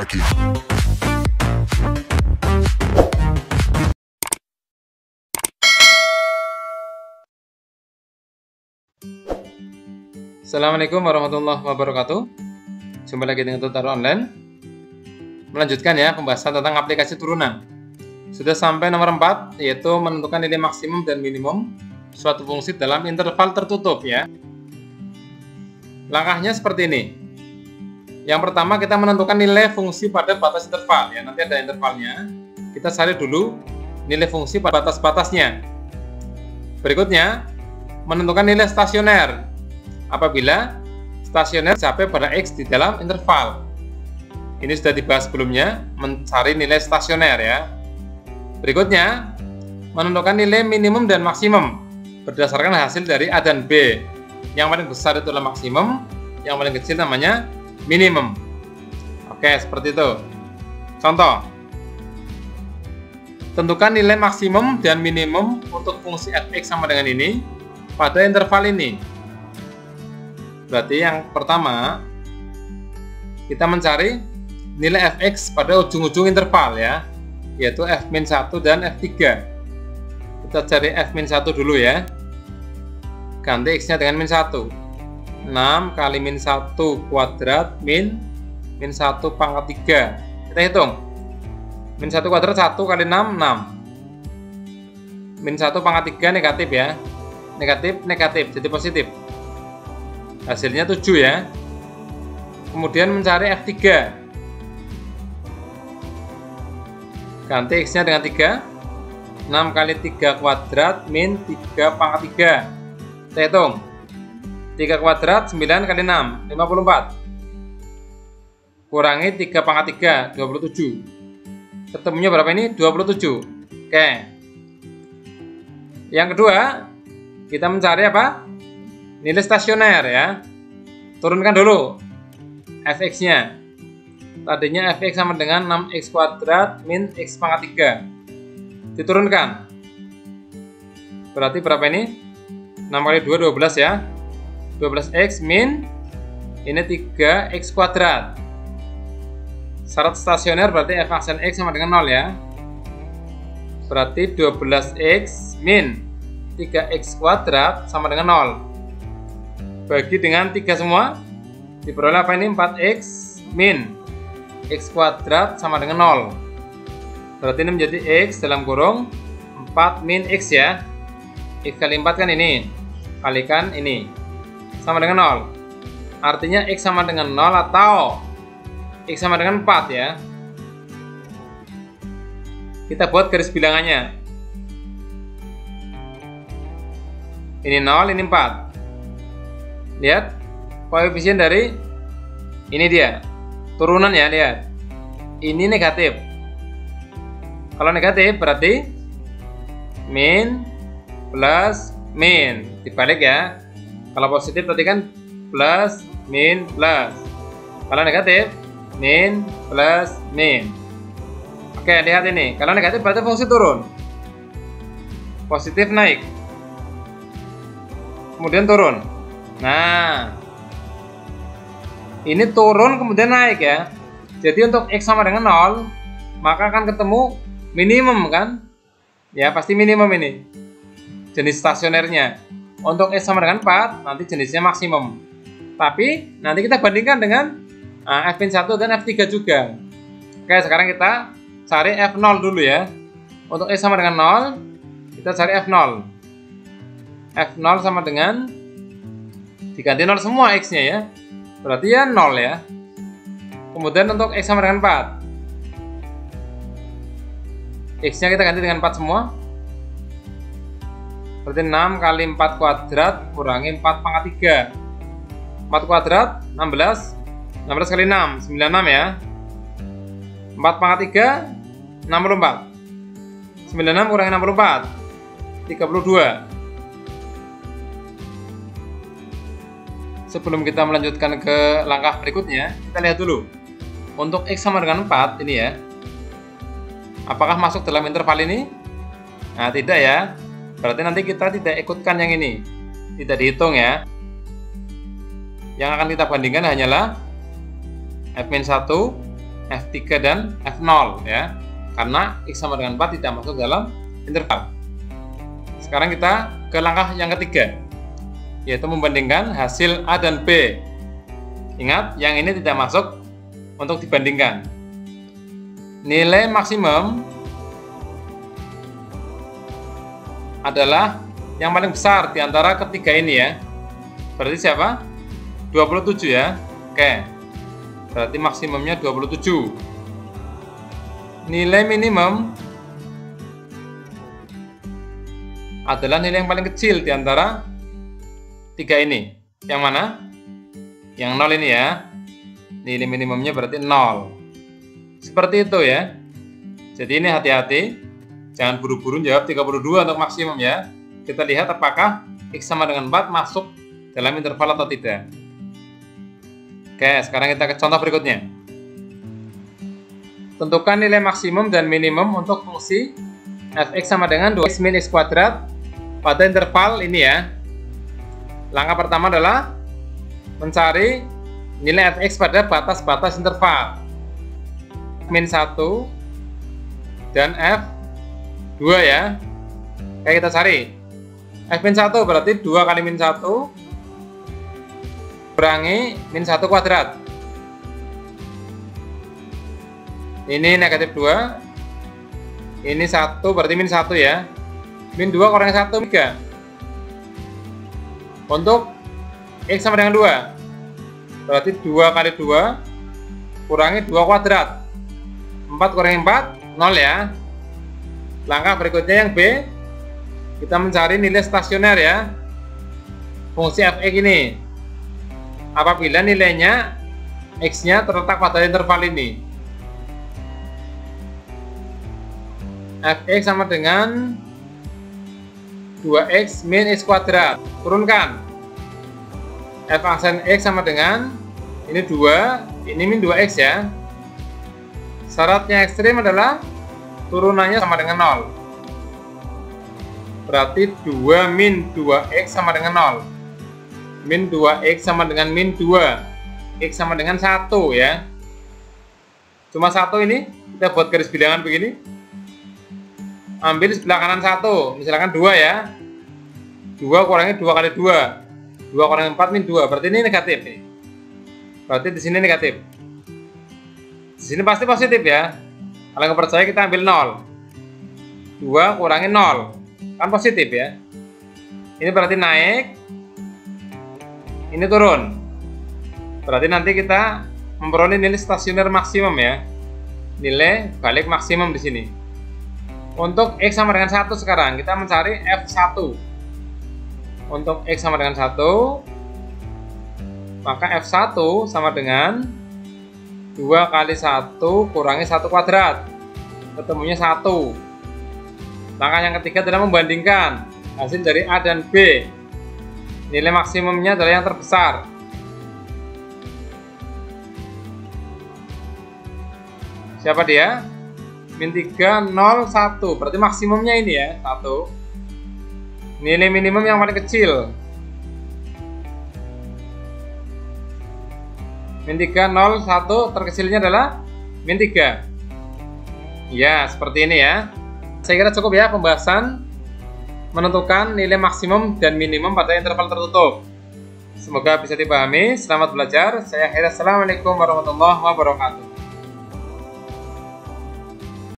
lagi. Assalamualaikum warahmatullahi wabarakatuh. Jumpa lagi dengan Tutor Online. Melanjutkan ya pembahasan tentang aplikasi turunan. Sudah sampai nomor 4, yaitu menentukan nilai maksimum dan minimum suatu fungsi dalam interval tertutup ya. Langkahnya seperti ini. Yang pertama kita menentukan nilai fungsi pada batas interval ya. Nanti ada intervalnya. Kita cari dulu nilai fungsi pada batas-batasnya. Berikutnya menentukan nilai stasioner apabila stasioner sampai pada X di dalam interval. Ini sudah dibahas sebelumnya, mencari nilai stasioner ya. Berikutnya, menentukan nilai minimum dan maksimum berdasarkan hasil dari A dan B. Yang paling besar itu adalah maksimum, yang paling kecil namanya minimum. Oke, seperti itu. Contoh, tentukan nilai maksimum dan minimum untuk fungsi f(x) sama dengan ini pada interval ini. Berarti yang pertama kita mencari nilai f(x) pada ujung-ujung interval ya, yaitu f-1 dan f3. Kita cari f-1 dulu ya. Ganti x-nya dengan min 1. 6 kali min 1 kuadrat min 1 pangkat 3. Kita hitung. Min 1 kuadrat 1 kali 6, 6. Min 1 pangkat 3 negatif ya. Negatif, negatif, jadi positif. Hasilnya 7 ya. Kemudian mencari f3. Ganti x-nya dengan 3. 6 kali 3 kuadrat min 3 pangkat 3. Kita hitung. 3 kuadrat 9 kali 6, 54. Kurangi 3 pangkat 3, 27. Ketemunya berapa ini? 27. Oke. Yang kedua, kita mencari apa? Nilai stasioner ya. Turunkan dulu f(x)-nya. Tadinya f(x) sama dengan 6x kuadrat min x pangkat 3. Diturunkan. Berarti berapa ini? 6 kali 2, 12 ya. 12x min ini 3x kuadrat. Syarat stasioner berarti f aksen x sama dengan 0 ya. Berarti 12x min 3x kuadrat sama dengan 0. Bagi dengan 3 semua, diperoleh apa ini? 4x min x kuadrat sama dengan 0. Berarti ini menjadi x dalam kurung 4 min x ya. X kali 4 kan ini, kalikan ini, sama dengan 0. Artinya x sama dengan 0 atau x sama dengan 4 ya. Kita buat garis bilangannya. Ini 0, ini 4. Lihat koefisien dari ini dia turunan ya, lihat ini negatif. Kalau negatif berarti min plus min, dibalik ya. Kalau positif tadi kan plus min plus, kalau negatif min plus min. Oke, lihat ini, kalau negatif berarti fungsi turun, positif naik, kemudian turun. Nah, ini turun kemudian naik ya. Jadi untuk x sama dengan 0, maka akan ketemu minimum kan? Ya, pasti minimum ini. Jenis stasionernya. Untuk x sama dengan 4, nanti jenisnya maksimum. Tapi nanti kita bandingkan dengan f(1) dan f3 juga. Oke, sekarang kita cari f0 dulu ya. Untuk x sama dengan 0, kita cari f0. F0 sama dengan diganti 0 semua x-nya ya. Berarti ya 0 ya. Kemudian untuk x sama dengan 4. X-nya kita ganti dengan 4 semua. Berarti 6 kali 4 kuadrat kurangi 4 pangkat 3. 4 kuadrat 16. 16 kali 6, 96 ya. 4 pangkat 3, 64. 96 kurangi 64, 32. Sebelum kita melanjutkan ke langkah berikutnya, kita lihat dulu untuk x sama dengan 4 ini ya, apakah masuk dalam interval ini? Nah, tidak ya. Berarti nanti kita tidak ikutkan yang ini, tidak dihitung ya. Yang akan kita bandingkan hanyalah f-1 F3 dan F0 ya. Karena X sama dengan 4 tidak masuk dalam interval. Sekarang kita ke langkah yang ketiga, yaitu membandingkan hasil A dan B. Ingat, yang ini tidak masuk untuk dibandingkan. Nilai maksimum adalah yang paling besar di antara ketiga ini ya. Berarti siapa? 27 ya. Oke. Berarti maksimumnya 27. Nilai minimum adalah nilai yang paling kecil di antara tiga ini. Yang mana? Yang 0 ini ya. Nilai minimumnya berarti 0. Seperti itu ya. Jadi ini hati-hati. Jangan buru-buru jawab 32 untuk maksimum ya. Kita lihat apakah X sama dengan 4 masuk dalam interval atau tidak. Oke, sekarang kita ke contoh berikutnya. Tentukan nilai maksimum dan minimum untuk fungsi f(x) sama dengan 2x min x kuadrat pada interval ini ya. Langkah pertama adalah mencari nilai f(x) pada batas-batas interval min 1 dan f2 ya. Oke, kita cari f min 1 berarti 2 kali min 1 kurangi min 1 kuadrat. Ini negatif 2. Ini 1 berarti min 1 ya. Min 2 kurangi 1 3. Untuk X sama dengan 2 berarti 2 kali 2 kurangi 2 kuadrat. 4 kurangi 4 0 ya. Langkah berikutnya yang B, kita mencari nilai stasioner ya fungsi f(x) ini apabila nilainya X nya terletak pada interval ini. f(x) sama dengan 2x min x kuadrat. Turunkan. F aksen X sama dengan ini 2, ini min 2x ya. Syaratnya ekstrim adalah turunannya sama dengan 0. Berarti 2 min 2x sama dengan 0. Min 2x sama dengan min 2. X sama dengan 1 ya. Cuma 1 ini, kita buat garis bilangan begini. Ambil sebelah kanan 1, misalkan 2 ya. 2 kurangi 2 kali 2. 2 kurangi 4 min 2, berarti ini negatif nih. Berarti di sini negatif. Di sini pasti positif ya. Kalau nggak percaya kita ambil 0. 2 kurangi 0. Kan positif ya. Ini berarti naik. Ini turun. Berarti nanti kita memperoleh nilai stasioner maksimum ya. Nilai balik maksimum di sini. Untuk X sama dengan 1 sekarang kita mencari F1. Untuk X sama dengan 1, maka F1 sama dengan 2 kali 1 kurangi 1 kuadrat. Ketemunya 1. Langkah yang ketiga adalah membandingkan hasil dari A dan B. Nilai maksimumnya adalah yang terbesar. Siapa dia? Min 3, 0, 1. Berarti maksimumnya ini ya, 1. Nilai minimum yang paling kecil. Min 3, 0, 1. Terkecilnya adalah min 3. Ya, seperti ini ya. Saya kira cukup ya pembahasan menentukan nilai maksimum dan minimum pada interval tertutup. Semoga bisa dipahami. Selamat belajar. Saya akhiri. Assalamualaikum warahmatullahi wabarakatuh.